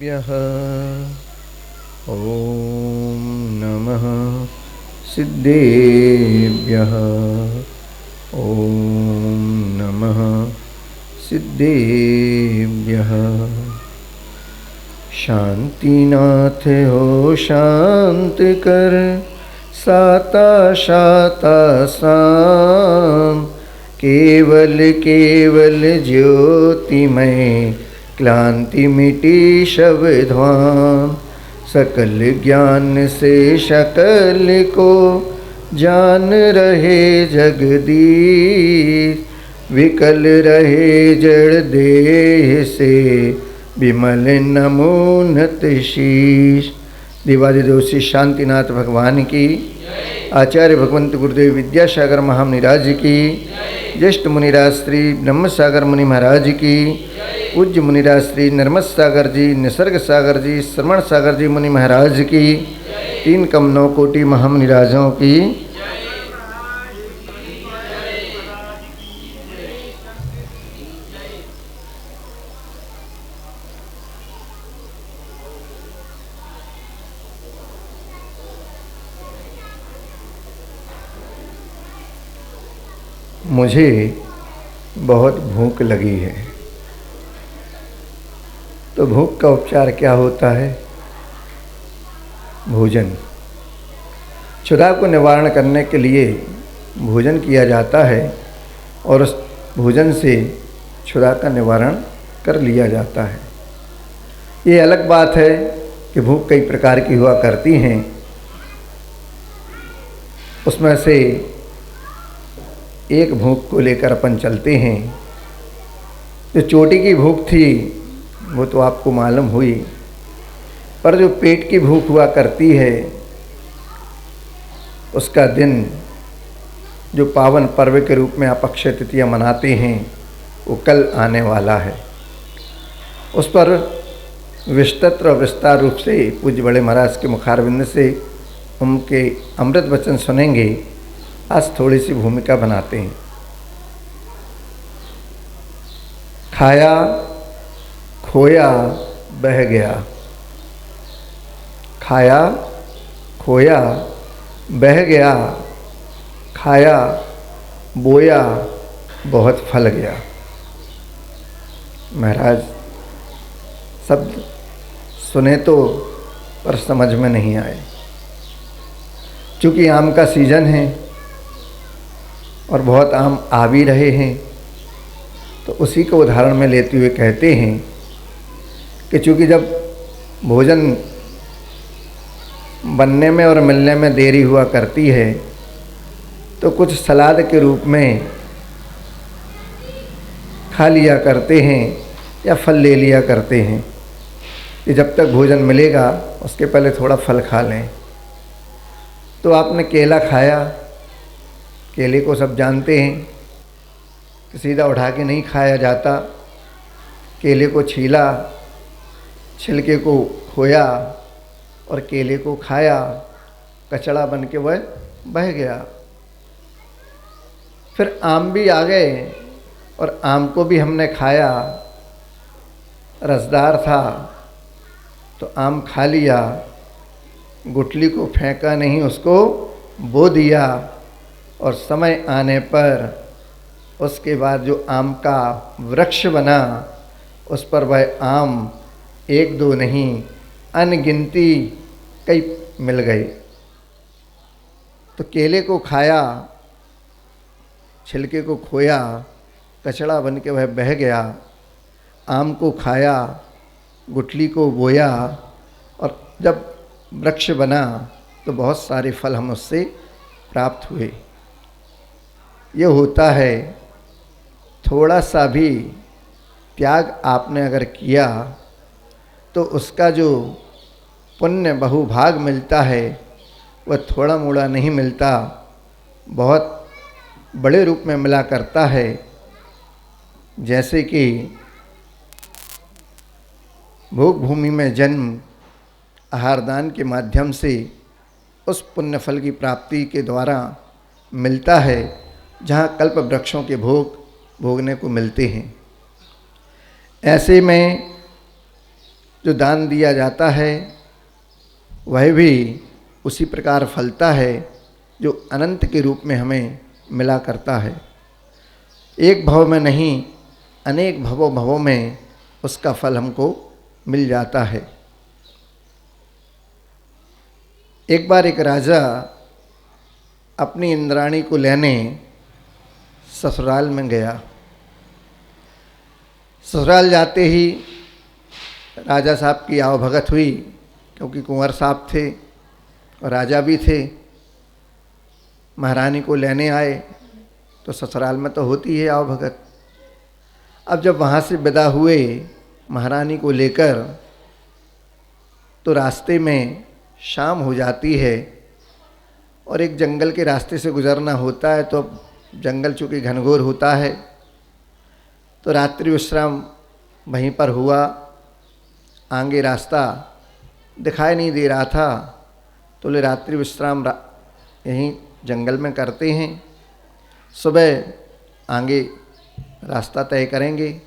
सिद्धेभ्यः ॐ नमः सिद्धेभ्यः ॐ नमः सिद्धेभ्यः। शांतिनाथ हो शांत कर साता शाता साम, केवल केवल ज्योतिमय क्लांति मिटी शवध्वाम। सकल ज्ञान से शकल को जान रहे जगदीश, विकल रहे जड़ देह से विमल नमोन्नत शीश। देवादिदेव श्री शांतिनाथ भगवान की, आचार्य भगवंत गुरुदेव विद्यासागर महामुनिराज की, ज्येष्ठ मुनिराज श्री ब्रह्मसागर मुनि महाराज की, पूज्य मुनिराज श्री नर्मद सागर जी, निसर्ग सागर जी, श्रवण सागर जी मुनि महाराज की, तीन कम 9 कोटि महामुनिराजों की। मुझे बहुत भूख लगी है, तो भूख का उपचार क्या होता है? भोजन। क्षुधा को निवारण करने के लिए भोजन किया जाता है और उस भोजन से क्षुधा का निवारण कर लिया जाता है। ये अलग बात है कि भूख कई प्रकार की हुआ करती हैं, उसमें से एक भूख को लेकर अपन चलते हैं। जो चोटी की भूख थी वो तो आपको मालूम हुई, पर जो पेट की भूख हुआ करती है उसका दिन जो पावन पर्व के रूप में आप अक्षय तृतीया मनाते हैं वो कल आने वाला है। उस पर विस्तृत और विस्तार रूप से पूज्य बड़े महाराज के मुखारविंद से उनके अमृत वचन सुनेंगे। आज थोड़ी सी भूमिका बनाते हैं। खाया खोया बह गया, खाया खोया बह गया, खाया बोया बहुत फल गया। महाराज शब्द सुने तो पर समझ में नहीं आए। चूँकि आम का सीजन है और बहुत आम आ भी रहे हैं, तो उसी को उदाहरण में लेते हुए कहते हैं कि चूँकि जब भोजन बनने में और मिलने में देरी हुआ करती है तो कुछ सलाद के रूप में खा लिया करते हैं या फल ले लिया करते हैं कि जब तक भोजन मिलेगा उसके पहले थोड़ा फल खा लें। तो आपने केला खाया, केले को सब जानते हैं कि सीधा उठा के नहीं खाया जाता। केले को छीला, छिलके को खोया और केले को खाया, कचड़ा बन के वह बह गया। फिर आम भी आ गए और आम को भी हमने खाया, रसदार था तो आम खा लिया, गुठली को फेंका नहीं, उसको बो दिया और समय आने पर उसके बाद जो आम का वृक्ष बना उस पर वह आम एक दो नहीं अनगिनती कई मिल गए। तो केले को खाया, छिलके को खोया, कचड़ा बन के वह बह गया। आम को खाया, गुठली को बोया और जब वृक्ष बना तो बहुत सारे फल हम उससे प्राप्त हुए। ये होता है, थोड़ा सा भी त्याग आपने अगर किया तो उसका जो पुण्य बहुभाग मिलता है वह थोड़ा मोड़ा नहीं मिलता, बहुत बड़े रूप में मिला करता है। जैसे कि भोग भूमि में जन्म आहारदान के माध्यम से उस पुण्य फल की प्राप्ति के द्वारा मिलता है, जहाँ कल्प वृक्षों के भोग भोगने को मिलते हैं। ऐसे में जो दान दिया जाता है वह भी उसी प्रकार फलता है जो अनंत के रूप में हमें मिला करता है। एक भव में नहीं, अनेक भवों में उसका फल हमको मिल जाता है। एक बार एक राजा अपनी इंद्राणी को लेने ससुराल में गया। ससुराल जाते ही राजा साहब की आवभगत हुई, क्योंकि कुंवर साहब थे और राजा भी थे। महारानी को लेने आए तो ससुराल में तो होती है आवभगत। अब जब वहाँ से विदा हुए महारानी को लेकर, तो रास्ते में शाम हो जाती है और एक जंगल के रास्ते से गुजरना होता है। तो जंगल चूँकि घनघोर होता है, तो रात्रि विश्राम वहीं पर हुआ। आगे रास्ता दिखाई नहीं दे रहा था, तो ले रात्रि विश्राम यहीं जंगल में करते हैं, सुबह आगे रास्ता तय करेंगे।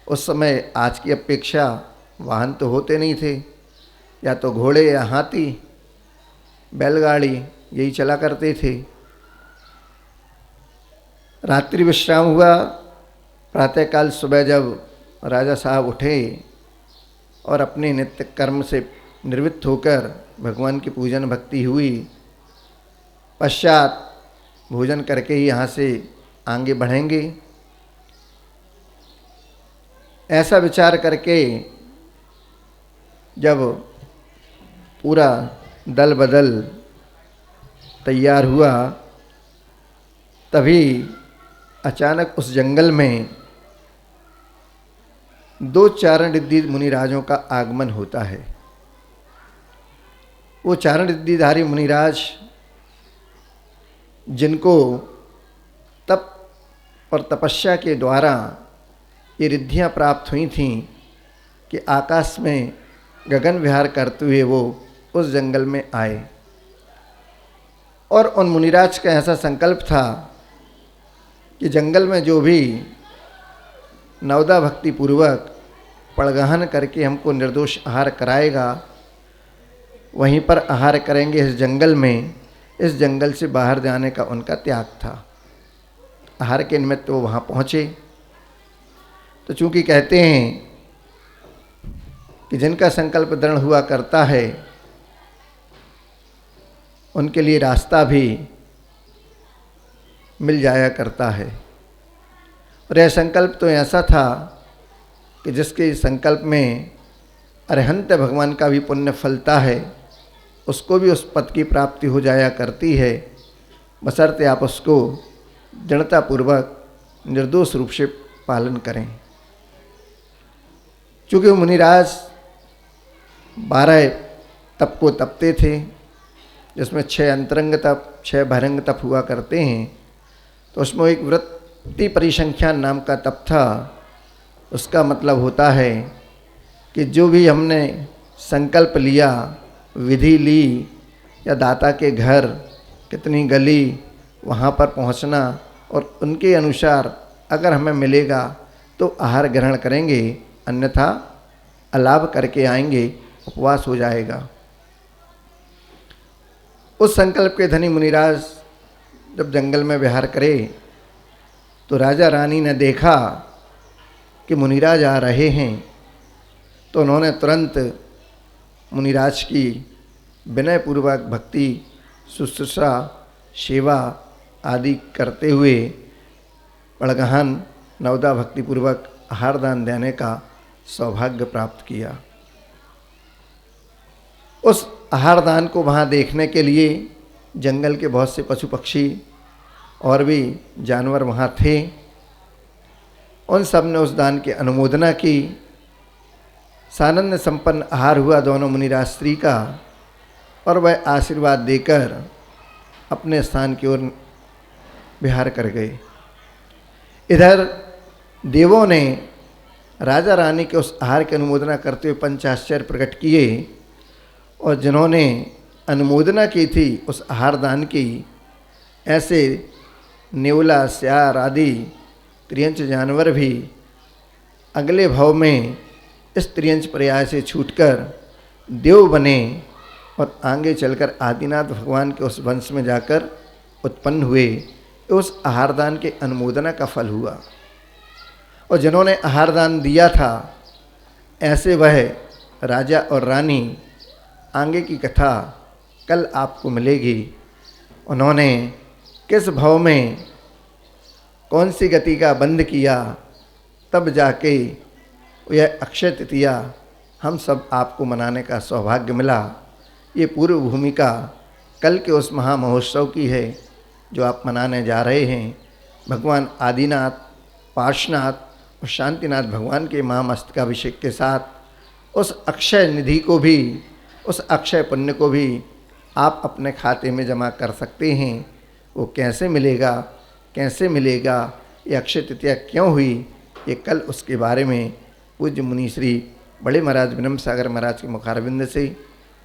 उस समय आज की अपेक्षा वाहन तो होते नहीं थे, या तो घोड़े या हाथी, बैलगाड़ी यही चला करते थे। रात्रि विश्राम हुआ। प्रातःकाल सुबह जब राजा साहब उठे और अपने नित्य कर्म से निवृत्त होकर भगवान की पूजन भक्ति हुई, पश्चात भोजन करके ही यहाँ से आगे बढ़ेंगे। ऐसा विचार करके जब पूरा दल बदल तैयार हुआ, तभी अचानक उस जंगल में 2 चारण रिद्धि मुनिराजों का आगमन होता है। वो चारण रिद्धिधारी मुनिराज, जिनको तप और तपस्या के द्वारा ये रिद्धियाँ प्राप्त हुई थीं कि आकाश में गगन विहार करते हुए वो उस जंगल में आए। और उन मुनिराज का ऐसा संकल्प था कि जंगल में जो भी नवदा भक्ति पूर्वक पड़गहन करके हमको निर्दोष आहार कराएगा, वहीं पर आहार करेंगे इस जंगल में। इस जंगल से बाहर जाने का उनका त्याग था। आहार के निमित्त वो वहाँ पहुँचे। तो चूँकि कहते हैं कि जिनका संकल्प दृढ़ हुआ करता है, उनके लिए रास्ता भी मिल जाया करता है। और यह संकल्प तो ऐसा था कि जिसके संकल्प में अरहंत भगवान का भी पुण्य फलता है, उसको भी उस पद की प्राप्ति हो जाया करती है, बशर्ते आप उसको दृढ़तापूर्वक निर्दोष रूप से पालन करें। चूँकि मुनिराज 12 तप को तपते थे, जिसमें 6 अंतरंग तप, 6 बहिरंग तप हुआ करते हैं। तो उसमें एक वृत्ति परिसंख्यान नाम का तप था। उसका मतलब होता है कि जो भी हमने संकल्प लिया, विधि ली, या दाता के घर कितनी गली वहाँ पर पहुँचना, और उनके अनुसार अगर हमें मिलेगा तो आहार ग्रहण करेंगे, अन्यथा अलाभ करके आएंगे, उपवास हो जाएगा। उस संकल्प के धनी मुनिराज जब जंगल में विहार करे, तो राजा रानी ने देखा कि मुनिराज आ रहे हैं। तो उन्होंने तुरंत मुनिराज की विनयपूर्वक भक्ति, शुश्रूषा, सेवा आदि करते हुए पड़गहन नवदा भक्तिपूर्वक आहार दान देने का सौभाग्य प्राप्त किया। उस आहार दान को वहाँ देखने के लिए जंगल के बहुत से पशु पक्षी और भी जानवर वहाँ थे। उन सब ने उस दान की अनुमोदना की। सानंद संपन्न आहार हुआ दोनों मुनिराज स्त्री का, और वह आशीर्वाद देकर अपने स्थान की ओर विहार कर गए। इधर देवों ने राजा रानी के उस आहार की अनुमोदना करते हुए पंचाश्चर्य प्रकट किए, और जिन्होंने अनुमोदना की थी उस आहार दान की, ऐसे नेवला, स्यार आदि त्रियंच जानवर भी अगले भाव में इस त्रियंच पर्याय से छूटकर देव बने और आगे चलकर आदिनाथ भगवान के उस वंश में जाकर उत्पन्न हुए। उस आहारदान के अनुमोदना का फल हुआ। और जिन्होंने आहारदान दिया था ऐसे वह राजा और रानी, आगे की कथा कल आपको मिलेगी। उन्होंने किस भाव में कौन सी गति का बंद किया, तब जाके यह अक्षय तृतीया हम सब आपको मनाने का सौभाग्य मिला। ये पूर्व भूमिका कल के उस महामहोत्सव की है जो आप मनाने जा रहे हैं। भगवान आदिनाथ, पार्श्वनाथ और शांतिनाथ भगवान के महामस्तकाभिषेक के साथ उस अक्षय निधि को भी, उस अक्षय पुण्य को भी आप अपने खाते में जमा कर सकते हैं। वो कैसे मिलेगा, कैसे मिलेगा, ये अक्षय तृतीया क्यों हुई, ये कल उसके बारे में पूज्य मुनि श्री बड़े महाराज विनम्र सागर महाराज के मुखारविंद से,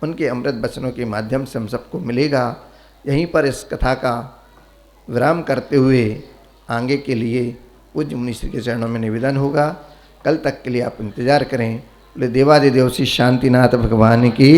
उनके अमृत वचनों के माध्यम से हम सबको मिलेगा। यहीं पर इस कथा का विराम करते हुए आगे के लिए पूज्य मुनि श्री के चरणों में निवेदन होगा। कल तक के लिए आप इंतजार करें। बोले देवादिदेव श्री शांतिनाथ भगवान की